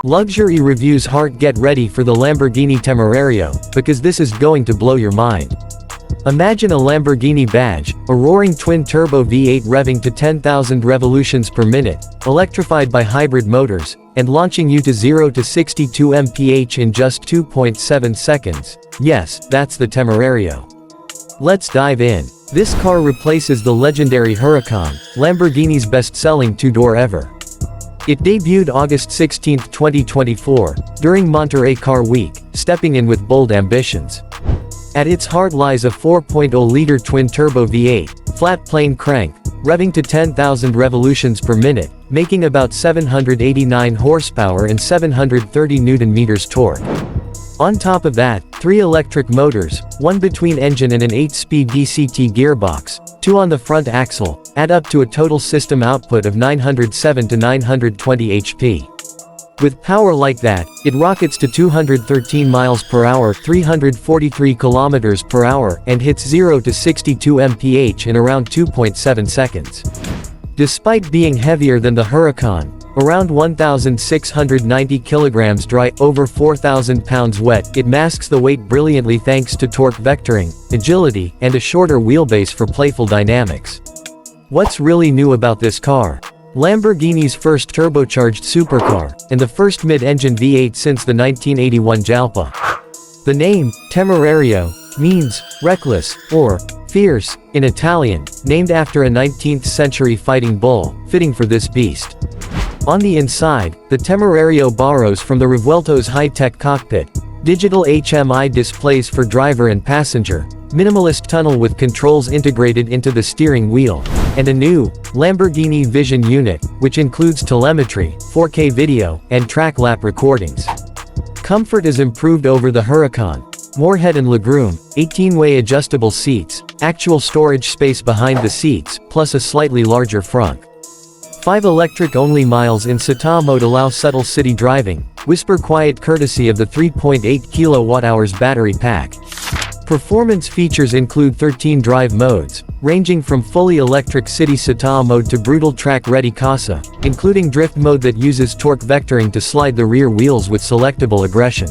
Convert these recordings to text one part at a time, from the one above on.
Luxury reviews heart, get ready for the Lamborghini Temerario, because this is going to blow your mind. Imagine a Lamborghini badge, a roaring twin-turbo V8 revving to 10,000 revolutions per minute, electrified by hybrid motors, and launching you to 0 to 62 mph in just 2.7 seconds. Yes, that's the Temerario. Let's dive in. This car replaces the legendary Huracán, Lamborghini's best-selling two-door ever. It debuted August 16, 2024, during Monterey Car Week, stepping in with bold ambitions. At its heart lies a 4.0-liter twin-turbo V8, flat-plane crank, revving to 10,000 revolutions per minute, making about 789 horsepower and 730 Nm torque. On top of that, 3 electric motors, one between engine and an 8-speed DCT gearbox, 2 on the front axle, add up to a total system output of 907 to 920 HP. With power like that, it rockets to 213 miles per hour, 343 kilometers per hour, and hits 0 to 62 mph in around 2.7 seconds. Despite being heavier than the Huracán, around 1,690 kilograms dry, over 4,000 pounds wet, it masks the weight brilliantly thanks to torque vectoring, agility, and a shorter wheelbase for playful dynamics. What's really new about this car? Lamborghini's first turbocharged supercar, and the first mid-engine V8 since the 1981 Jalpa. The name, Temerario, means reckless, or fierce, in Italian, named after a 19th-century fighting bull, fitting for this beast. On the inside, the Temerario borrows from the Revuelto's high-tech cockpit, digital HMI displays for driver and passenger, minimalist tunnel with controls integrated into the steering wheel, and a new Lamborghini Vision unit, which includes telemetry, 4K video, and track lap recordings. Comfort is improved over the Huracán. More head and legroom, 18-way adjustable seats, actual storage space behind the seats, plus a slightly larger frunk. 5 electric-only miles in Sata mode allow subtle city driving, whisper quiet courtesy of the 3.8 kWh battery pack. Performance features include 13 drive modes, ranging from fully electric city Sata mode to brutal track-ready Casa, including drift mode that uses torque vectoring to slide the rear wheels with selectable aggression.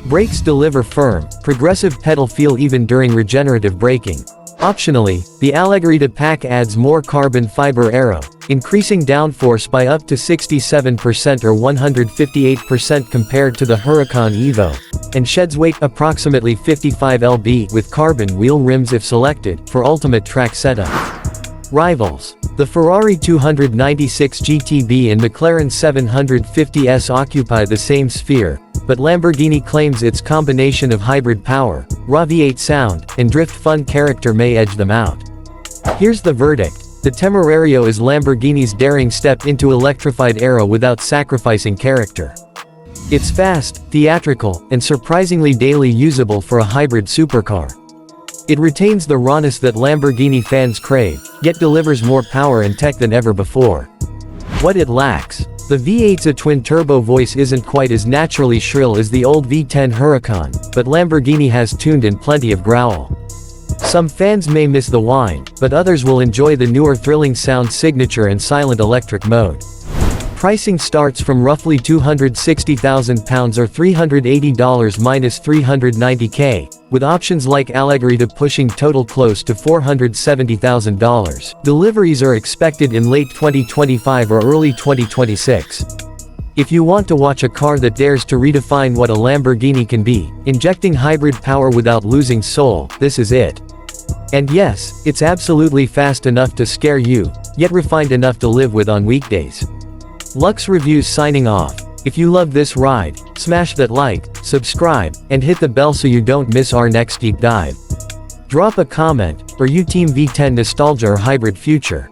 Brakes deliver firm, progressive pedal feel even during regenerative braking. Optionally, the Alleggerita pack adds more carbon fiber aero, increasing downforce by up to 67% or 158% compared to the Huracán Evo, and sheds weight approximately 55 lb with carbon wheel rims if selected, for ultimate track setup. Rivals. The Ferrari 296 GTB and McLaren 750S occupy the same sphere, but Lamborghini claims its combination of hybrid power, raw V8 sound, and drift fun character may edge them out. Here's the verdict. The Temerario is Lamborghini's daring step into electrified era without sacrificing character. It's fast, theatrical, and surprisingly daily usable for a hybrid supercar. It retains the rawness that Lamborghini fans crave, yet delivers more power and tech than ever before. What it lacks. The V8's twin-turbo voice isn't quite as naturally shrill as the old V10 Huracán, but Lamborghini has tuned in plenty of growl. Some fans may miss the whine, but others will enjoy the newer thrilling sound signature and silent electric mode. Pricing starts from roughly £260,000 or $380 minus $390K, with options like Alleggerita pushing total close to $470,000. Deliveries are expected in late 2025 or early 2026. If you want to watch a car that dares to redefine what a Lamborghini can be, injecting hybrid power without losing soul, this is it. And yes, it's absolutely fast enough to scare you, yet refined enough to live with on weekdays. Lux Reviews signing off. If you love this ride, smash that like, subscribe, and hit the bell so you don't miss our next deep dive. Drop a comment, are you team V10 nostalgia or hybrid future?